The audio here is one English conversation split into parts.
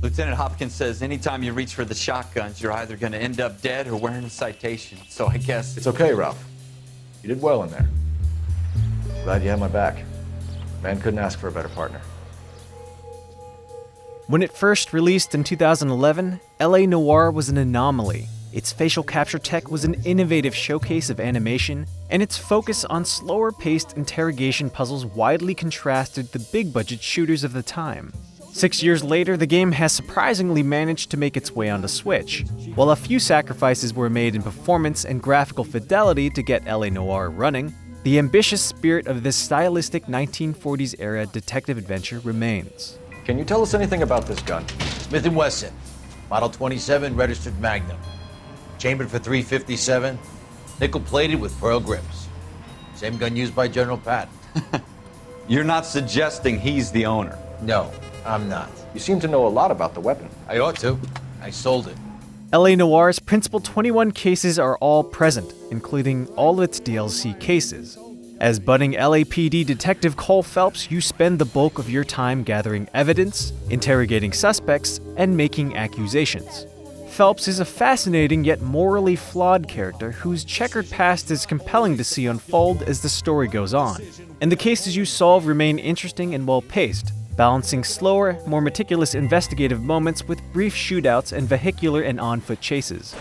Lieutenant Hopkins says anytime you reach for the shotguns, you're either going to end up dead or wearing a citation. So I guess... It's okay, Ralph. You did well in there. Glad you had my back. Man couldn't ask for a better partner. When it first released in 2011, LA Noire was an anomaly. Its facial capture tech was an innovative showcase of animation, and its focus on slower-paced interrogation puzzles widely contrasted the big-budget shooters of the time. 6 years later, the game has surprisingly managed to make its way onto Switch. While a few sacrifices were made in performance and graphical fidelity to get LA Noire running, the ambitious spirit of this stylistic 1940s-era detective adventure remains. Can you tell us anything about this gun? Smith & Wesson, Model 27, registered Magnum. Chambered for .357, nickel-plated with pearl grips. Same gun used by General Patton. You're not suggesting he's the owner? No, I'm not. You seem to know a lot about the weapon. I ought to. I sold it. LA Noire's principal 21 cases are all present, including all of its DLC cases. As budding LAPD detective Cole Phelps, you spend the bulk of your time gathering evidence, interrogating suspects, and making accusations. Phelps is a fascinating yet morally flawed character whose checkered past is compelling to see unfold as the story goes on, and the cases you solve remain interesting and well-paced, balancing slower, more meticulous investigative moments with brief shootouts and vehicular and on-foot chases.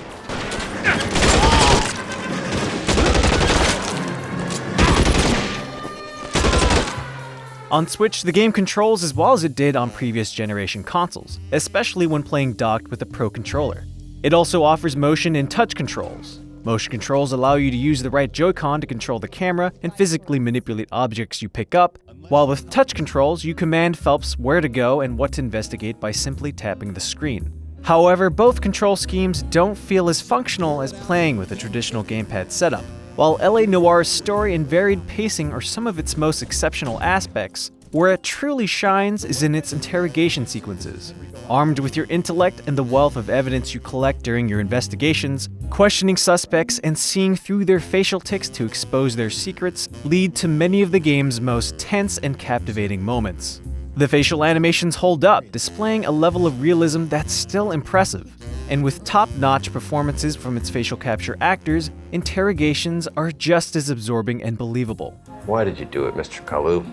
On Switch, the game controls as well as it did on previous generation consoles, especially when playing docked with a Pro controller. It also offers motion and touch controls. Motion controls allow you to use the right Joy-Con to control the camera and physically manipulate objects you pick up, while with touch controls, you command Phelps where to go and what to investigate by simply tapping the screen. However, both control schemes don't feel as functional as playing with a traditional gamepad setup. While LA Noire's story and varied pacing are some of its most exceptional aspects, where it truly shines is in its interrogation sequences. Armed with your intellect and the wealth of evidence you collect during your investigations, questioning suspects and seeing through their facial tics to expose their secrets lead to many of the game's most tense and captivating moments. The facial animations hold up, displaying a level of realism that's still impressive. And with top-notch performances from its facial capture actors, interrogations are just as absorbing and believable. Why did you do it, Mr. Kalu?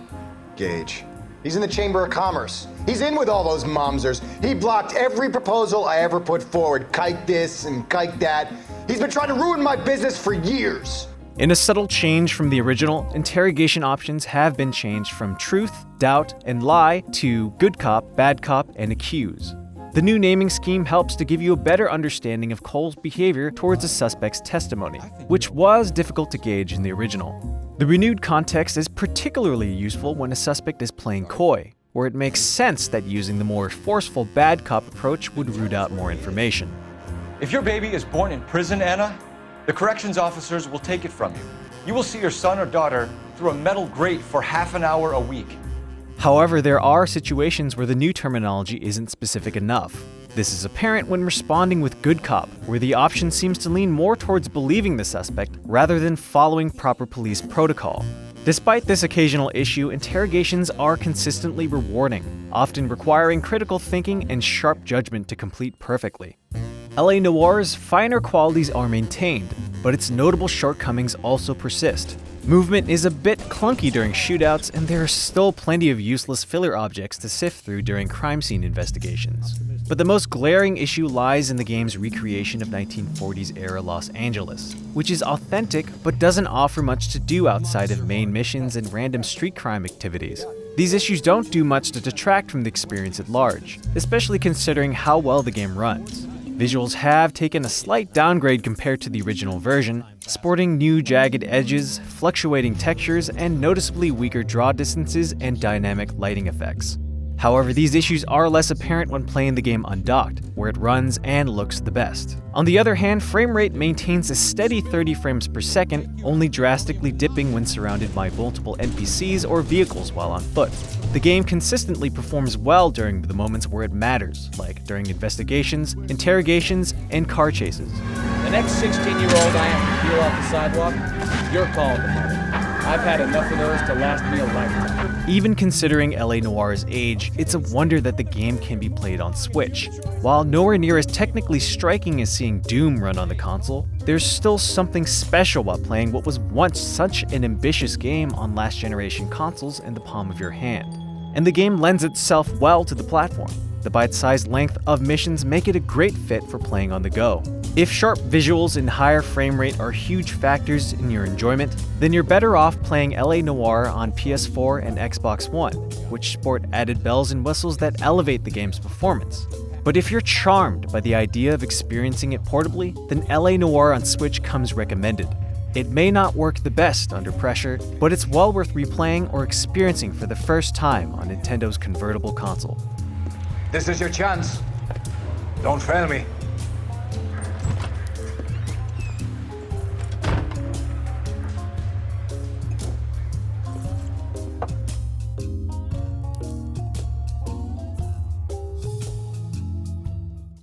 Gage. He's in the Chamber of Commerce. He's in with all those momsers. He blocked every proposal I ever put forward. Kike this and kike that. He's been trying to ruin my business for years. In a subtle change from the original, interrogation options have been changed from truth, doubt, and lie to good cop, bad cop, and accuse. The new naming scheme helps to give you a better understanding of Cole's behavior towards a suspect's testimony, which was difficult to gauge in the original. The renewed context is particularly useful when a suspect is playing coy, where it makes sense that using the more forceful bad cop approach would root out more information. If your baby is born in prison, Anna, the corrections officers will take it from you. You will see your son or daughter through a metal grate for half an hour a week. However, there are situations where the new terminology isn't specific enough. This is apparent when responding with good cop, where the option seems to lean more towards believing the suspect rather than following proper police protocol. Despite this occasional issue, interrogations are consistently rewarding, often requiring critical thinking and sharp judgment to complete perfectly. LA Noire's finer qualities are maintained, but its notable shortcomings also persist. Movement is a bit clunky during shootouts, and there are still plenty of useless filler objects to sift through during crime scene investigations. But the most glaring issue lies in the game's recreation of 1940s-era Los Angeles, which is authentic but doesn't offer much to do outside of main missions and random street crime activities. These issues don't do much to detract from the experience at large, especially considering how well the game runs. Visuals have taken a slight downgrade compared to the original version, sporting new jagged edges, fluctuating textures, and noticeably weaker draw distances and dynamic lighting effects. However, these issues are less apparent when playing the game undocked, where it runs and looks the best. On the other hand, frame rate maintains a steady 30 frames per second, only drastically dipping when surrounded by multiple NPCs or vehicles while on foot. The game consistently performs well during the moments where it matters, like during investigations, interrogations, and car chases. The next 16-year-old I have to peel off the sidewalk, you're calling the mother. I've had enough of those to last me a lifetime. Even considering LA Noire's age, it's a wonder that the game can be played on Switch. While nowhere near as technically striking as seeing Doom run on the console, there's still something special about playing what was once such an ambitious game on last-generation consoles in the palm of your hand. And the game lends itself well to the platform. The bite-sized length of missions make it a great fit for playing on the go. If sharp visuals and higher frame rate are huge factors in your enjoyment, then you're better off playing LA Noire on PS4 and Xbox One, which sport added bells and whistles that elevate the game's performance. But if you're charmed by the idea of experiencing it portably, then LA Noire on Switch comes recommended. It may not work the best under pressure, but it's well worth replaying or experiencing for the first time on Nintendo's convertible console. This is your chance. Don't fail me.